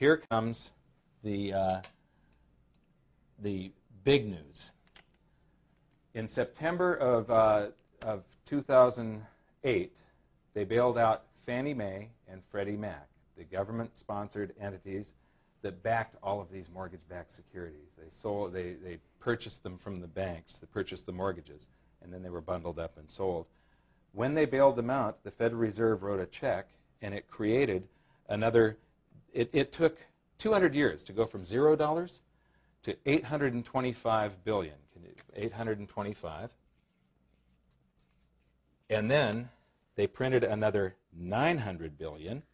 here comes the big news. In September of 2008, they bailed out Fannie Mae and Freddie Mac, the government-sponsored entities that backed all of these mortgage-backed securities. They purchased them from the banks, they purchased the mortgages, and then they were bundled up and sold. When they bailed them out, the Federal Reserve wrote a check, and it created another. It took 200 years to go from $0 to 825 billion. 825. And then they printed another 900 billion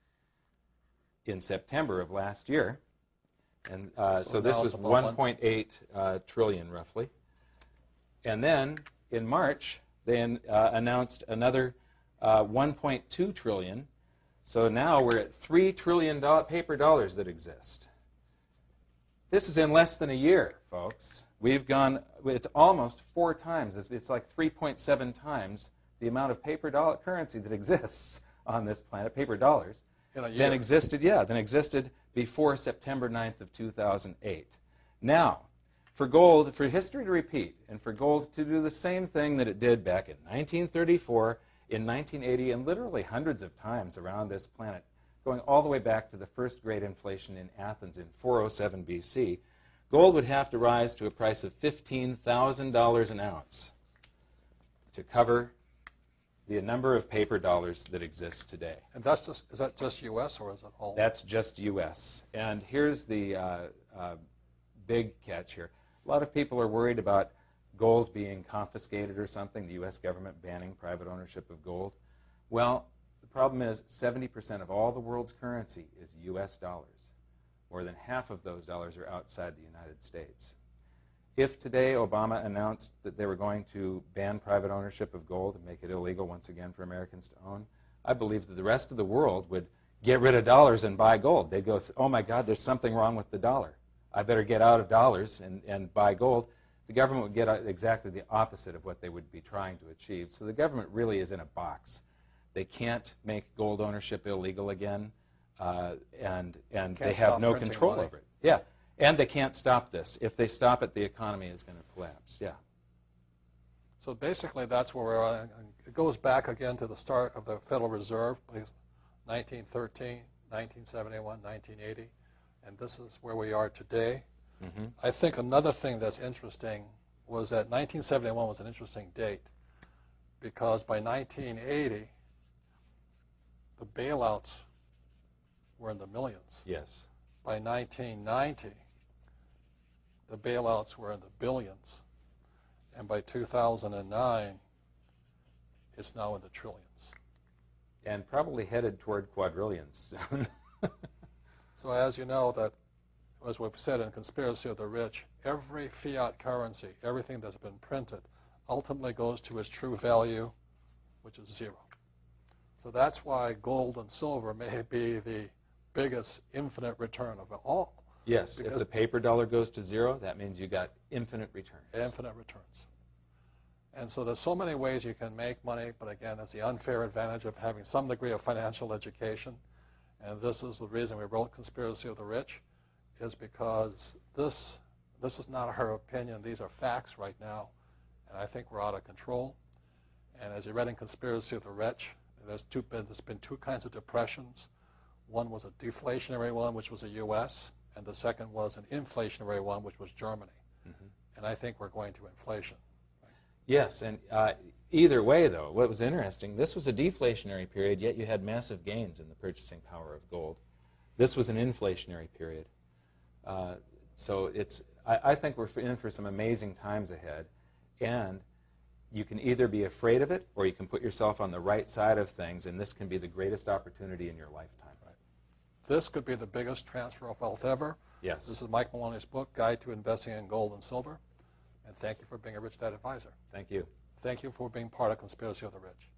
in September of last year. And so this was 1.8 trillion roughly. And then in March, they announced another 1.2 trillion. So now we're at $3 trillion paper dollars that exist. This is in less than a year, folks. We've gone, it's almost 4 times, it's like 3.7 times the amount of paper dollar currency that exists on this planet, paper dollars, than existed before September 9th of 2008. Now, for gold, for history to repeat, and for gold to do the same thing that it did back in 1934, in 1980, and literally hundreds of times around this planet, going all the way back to the first great inflation in Athens in 407 BC, gold would have to rise to a price of $15,000 an ounce to cover the number of paper dollars that exist today. And that's just, is that just U.S. or is it all? That's just U.S. And here's the big catch here. A lot of people are worried about gold being confiscated or something, the U.S. government banning private ownership of gold. Well, the problem is 70% of all the world's currency is U.S. dollars. More than half of those dollars are outside the United States. If today Obama announced that they were going to ban private ownership of gold and make it illegal once again for Americans to own, I believe that the rest of the world would get rid of dollars and buy gold. They'd go, oh my God, there's something wrong with the dollar. I better get out of dollars and buy gold. The government would get exactly the opposite of what they would be trying to achieve. So the government really is in a box. They can't make gold ownership illegal again, and they have no control over it. Yeah, and they can't stop this. If they stop it, the economy is going to collapse. Yeah. So basically, that's where we're at. It goes back again to the start of the Federal Reserve, 1913, 1971, 1980, and this is where we are today. Mm-hmm. I think another thing that's interesting was that 1971 was an interesting date because by 1980, the bailouts were in the millions. Yes. By 1990, the bailouts were in the billions. And by 2009, it's now in the trillions. And probably headed toward quadrillions soon. So as you know, that, as we've said in Conspiracy of the Rich, every fiat currency, everything that's been printed, ultimately goes to its true value, which is zero. So that's why gold and silver may be the biggest infinite return of it all. Yes, if the paper dollar goes to zero, that means you got infinite returns. Infinite returns. And so there's so many ways you can make money, but again, it's the unfair advantage of having some degree of financial education. And this is the reason we wrote Conspiracy of the Rich, is because this is not our opinion. These are facts right now, and I think we're out of control. And as you read in Conspiracy of the Rich, there's been 2 kinds of depressions. One was a deflationary one, which was the U.S., and the second was an inflationary one, which was Germany. Mm-hmm. And I think we're going to inflation. Right? Yes, and either way, though, what was interesting, this was a deflationary period, yet you had massive gains in the purchasing power of gold. This was an inflationary period. So I think we're in for some amazing times ahead, and you can either be afraid of it or you can put yourself on the right side of things, and this can be the greatest opportunity in your lifetime. Right. This could be the biggest transfer of wealth ever. Yes. This is Mike Maloney's book, Guide to Investing in Gold and Silver, and thank you for being a Rich Dad Advisor. Thank you. Thank you for being part of Conspiracy of the Rich.